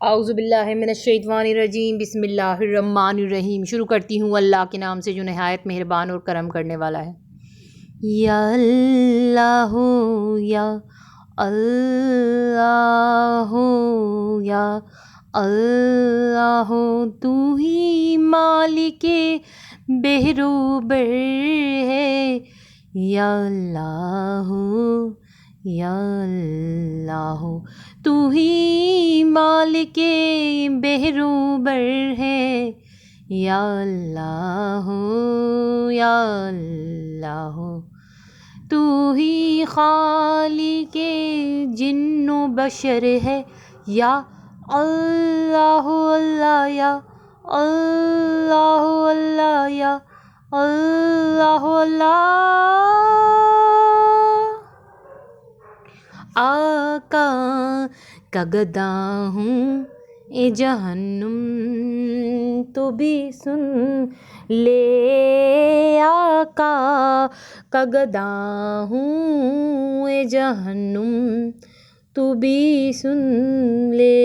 اعوذ باللہ من الشیطان الرجیم، بسم اللہ الرحمن الرحیم۔ شروع کرتی ہوں اللہ کے نام سے جو نہایت مہربان اور کرم کرنے والا ہے۔ یا اللہ یا اللہ یا اللہ، تو ہی مالک بحر و بر ہے۔ یا اللہ یا اللہ، تو ہی مالک بحر و بر ہے۔ یا اللہ یا اللہ، تو ہی خالق جن و بشر ہے۔ یا اللہ اللہ یا اللہ اللہ یا اللہ اللہ۔ آقا کا گدا ہوں اے جہنم تو بھی سن لے، آقا کا گدا ہوں اے جہنم تو بھی سن لے۔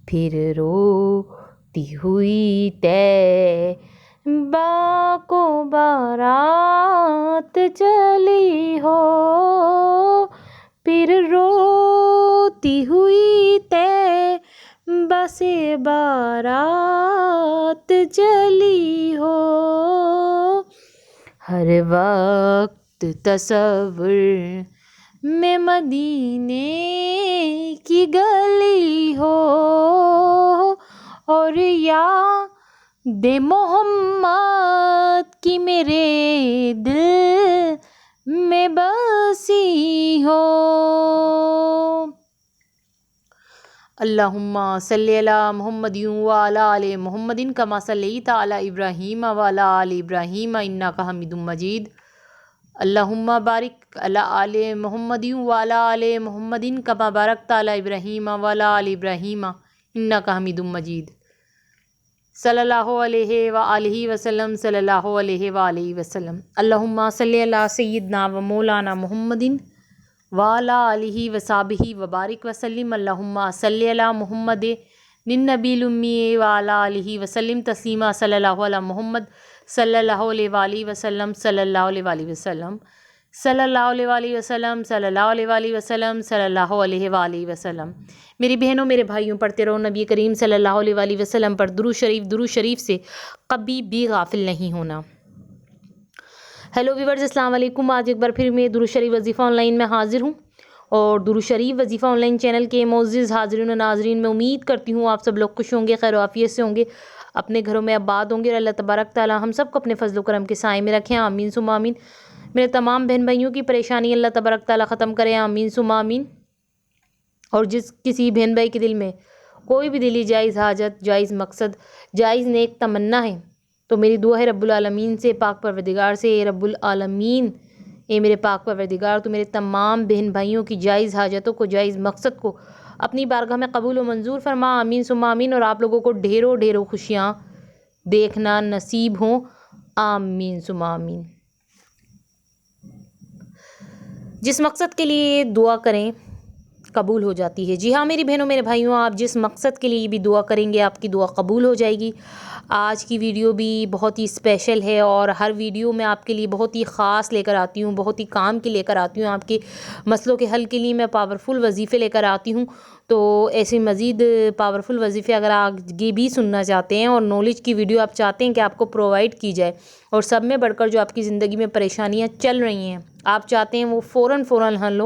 پھر روتی ہوئی طیبہ کو بارات چلی ہو، پھر روتی ہوئی طیبہ سے بارات چلی ہو۔ ہر وقت تصور میں مدینے کی گلی ہو، اور یاد محمد کی میرے دل میں بسی ہو۔ اللہم صلی علی محمد وعلی آل محمد کما صلیت علی ابراہیم وعلی آل ابراہیم انک حمید مجید۔ اللہم بارک علی آل محمد وعلی آل محمد کما بارکت علی ابراہیم وعلی آل ابراہیم انک حمید مجید۔ صلی اللہ علیہ وآلہ وسلم، صلی اللہ علیہ وآلہ وسلم۔ اللہم صلی علی سیدنا و مولانا محمد وعلی آلہ وصحبہ وبارک وسلم۔ اللہم صلی علی محمد النبی الامی وعلی آلہ وسلم تسلیما۔ صلی اللہ علی محمد صلی اللہ علیہ وآلہ وسلم، صلی اللہ علیہ وآلہ وسلم، صلی اللہ علیہ وآلہ وسلم، صلی اللہ علیہ وآلہ وسلم، صلی اللہ علیہ وآلہ وسلم۔ میری بہنوں میرے بھائیوں، پڑھتے رہو نبی کریم صلی اللہ علیہ وآلہ وسلم پر درود شریف سے کبھی بھی غافل نہیں ہونا۔ ہیلو ویورز، السلام علیکم۔ آج ایک بار پھر میں درود شریف وظیفہ آن لائن میں حاضر ہوں، اور درود شریف وظیفہ آن لائن چینل کے معزز حاضرین و ناظرین، میں امید کرتی ہوں آپ سب لوگ خوش ہوں گے، خیر و عافیت سے ہوں گے، اپنے گھروں میں آباد ہوں گے، اور اللہ تبارک تعالیٰ ہم سب کو اپنے فضل و کرم کے سائے میں رکھیں، آمین ثم آمین۔ میرے تمام بہن بھائیوں کی پریشانی اللہ تبارک تعالیٰ ختم کرے، آمین ثم آمین۔ اور جس کسی بہن بھائی کے دل میں کوئی بھی دلی جائز حاجت، جائز مقصد، جائز نیک تمنا ہے، تو میری دعا ہے رب العالمین سے، پاک پروردگار سے، اے رب العالمین، اے میرے پاک پروردگار، تو میرے تمام بہن بھائیوں کی جائز حاجتوں کو، جائز مقصد کو اپنی بارگاہ میں قبول و منظور فرما، آمین ثم آمین۔ اور آپ لوگوں کو ڈھیروں ڈھیروں خوشیاں دیکھنا نصیب ہوں، آمین ثم آمین۔ جس مقصد کے لیے دعا کریں قبول ہو جاتی ہے۔ جی ہاں میری بہنوں میرے بھائیوں، آپ جس مقصد کے لیے بھی دعا کریں گے آپ کی دعا قبول ہو جائے گی۔ آج کی ویڈیو بھی بہت ہی اسپیشل ہے، اور ہر ویڈیو میں آپ کے لیے بہت ہی خاص لے کر آتی ہوں، بہت ہی کام کی لے کر آتی ہوں، آپ کے مسئلوں کے حل کے لیے میں پاورفل وظیفے لے کر آتی ہوں۔ تو ایسے مزید پاورفل وظیفے اگر آگے بھی سننا چاہتے ہیں، اور نالج کی ویڈیو آپ چاہتے ہیں کہ آپ کو پرووائڈ کی جائے، اور سب میں بڑھ کر جو آپ کی زندگی میں پریشانیاں چل رہی ہیں آپ چاہتے ہیں وہ فوراً حل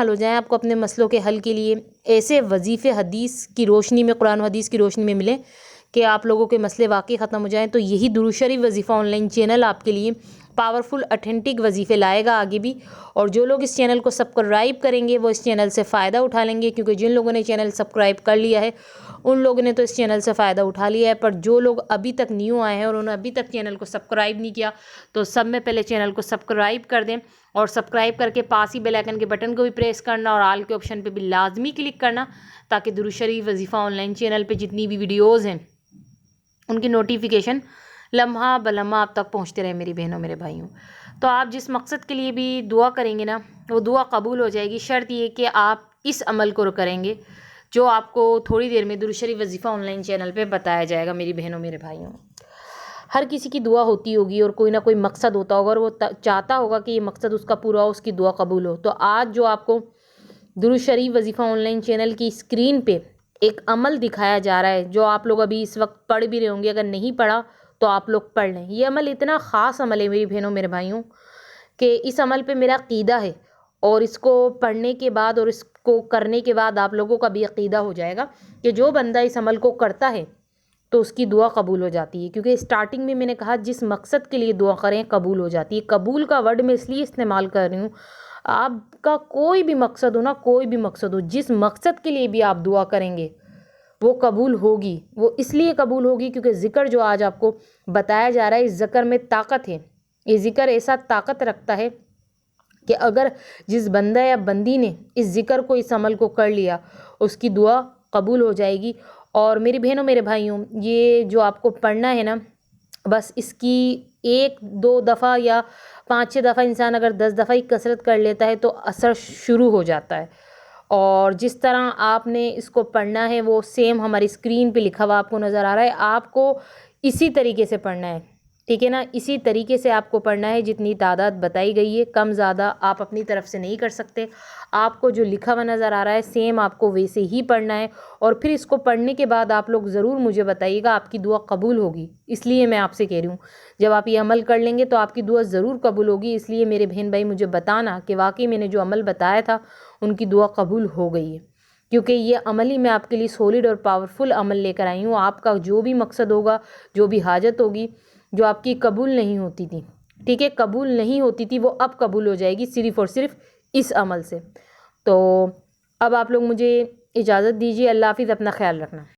ہو جائیں، آپ کو اپنے مسئلوں کے حل کے لیے ایسے وظیفے حدیث کی روشنی میں، قرآن و حدیث کی روشنی میں ملیں کہ آپ لوگوں کے مسئلے واقعی ختم ہو جائیں، تو یہی درود شریف وظیفہ آن لائن چینل آپ کے لیے پاورفل اتھینٹک وظیفے لائے گا آگے بھی۔ اور جو لوگ اس چینل کو سبسکرائب کریں گے وہ اس چینل سے فائدہ اٹھا لیں گے، کیونکہ جن لوگوں نے چینل سبسکرائب کر لیا ہے ان لوگوں نے تو اس چینل سے فائدہ اٹھا لیا ہے، پر جو لوگ ابھی تک نیو آئے ہیں اور انہوں نے ابھی تک چینل کو سبسکرائب نہیں کیا، تو سب میں پہلے چینل کو سبسکرائب کر دیں، اور سبسکرائب کر کے پاس ہی بیل آئیکن کے بٹن کو بھی پریس کرنا، اور آل کے آپشن پہ بھی لازمی کلک کرنا، تاکہ درود شریف وظیفہ آن لائن چینل پہ جتنی بھی ویڈیوز ہیں ان کی نوٹیفیکیشن لمحہ بلمحہ آپ تک پہنچتے رہے میری بہنوں میرے بھائیوں۔ تو آپ جس مقصد کے لیے بھی دعا کریں گے نا وہ دعا قبول ہو جائے گی، شرط یہ کہ آپ اس عمل کو کریں گے جو آپ کو تھوڑی دیر میں درود شریف وظیفہ آن لائن چینل پہ بتایا جائے گا۔ میری بہنوں میرے بھائیوں، ہر کسی کی دعا ہوتی ہوگی اور کوئی نہ کوئی مقصد ہوتا ہوگا اور وہ چاہتا ہوگا کہ یہ مقصد اس کا پورا ہو، اس کی دعا قبول ہو۔ تو آج جو آپ کو درود شریف وظیفہ آن لائن چینل کی اسکرین پہ ایک عمل دکھایا جا رہا ہے جو آپ لوگ ابھی اس وقت پڑھ بھی رہے ہوں گے، اگر نہیں پڑھا تو آپ لوگ پڑھ لیں۔ یہ عمل اتنا خاص عمل ہے میری بہنوں میرے بھائیوں کہ اس عمل پہ میرا عقیدہ ہے، اور اس کو پڑھنے کے بعد اور اس کو کرنے کے بعد آپ لوگوں کا بھی عقیدہ ہو جائے گا کہ جو بندہ اس عمل کو کرتا ہے تو اس کی دعا قبول ہو جاتی ہے۔ کیونکہ اسٹارٹنگ میں نے کہا جس مقصد کے لیے دعا کریں قبول ہو جاتی ہے۔ قبول کا ورڈ میں اس لیے استعمال کر رہی ہوں، آپ کا کوئی بھی مقصد ہو نا، کوئی بھی مقصد ہو، جس مقصد کے لیے بھی آپ دعا کریں گے وہ قبول ہوگی۔ وہ اس لیے قبول ہوگی کیونکہ ذکر جو آج آپ کو بتایا جا رہا ہے، اس ذکر میں طاقت ہے۔ یہ ذکر ایسا طاقت رکھتا ہے کہ اگر جس بندہ یا بندی نے اس ذکر کو، اس عمل کو کر لیا، اس کی دعا قبول ہو جائے گی۔ اور میری بہنوں میرے بھائیوں، یہ جو آپ کو پڑھنا ہے نا، بس اس کی 1-2 دفعہ یا 5-6 دفعہ انسان اگر 10 دفعہ ہی کثرت کر لیتا ہے تو اثر شروع ہو جاتا ہے۔ اور جس طرح آپ نے اس کو پڑھنا ہے وہ سیم ہماری اسکرین پہ لکھا ہوا آپ کو نظر آ رہا ہے، آپ کو اسی طریقے سے پڑھنا ہے، ٹھیک ہے نا؟ اسی طریقے سے آپ کو پڑھنا ہے جتنی تعداد بتائی گئی ہے، کم زیادہ آپ اپنی طرف سے نہیں کر سکتے۔ آپ کو جو لکھا ہوا نظر آ رہا ہے سیم آپ کو ویسے ہی پڑھنا ہے، اور پھر اس کو پڑھنے کے بعد آپ لوگ ضرور مجھے بتائیے گا، آپ کی دعا قبول ہوگی۔ اس لیے میں آپ سے کہہ رہی ہوں جب آپ یہ عمل کر لیں گے تو آپ کی دعا ضرور قبول ہوگی۔ اس لیے میرے بہن بھائی مجھے بتانا کہ واقعی میں نے جو عمل بتایا تھا ان کی دعا قبول ہو گئی ہے، کیونکہ یہ عمل ہی میں آپ کے لیے سولڈ اور پاورفل عمل لے کر آئی ہوں۔ آپ کا جو بھی مقصد ہوگا، جو بھی حاجت ہوگی جو آپ کی قبول نہیں ہوتی تھی، ٹھیک ہے، قبول نہیں ہوتی تھی، وہ اب قبول ہو جائے گی صرف اور صرف اس عمل سے۔ تو اب آپ لوگ مجھے اجازت دیجیے، اللہ حافظ، اپنا خیال رکھنا۔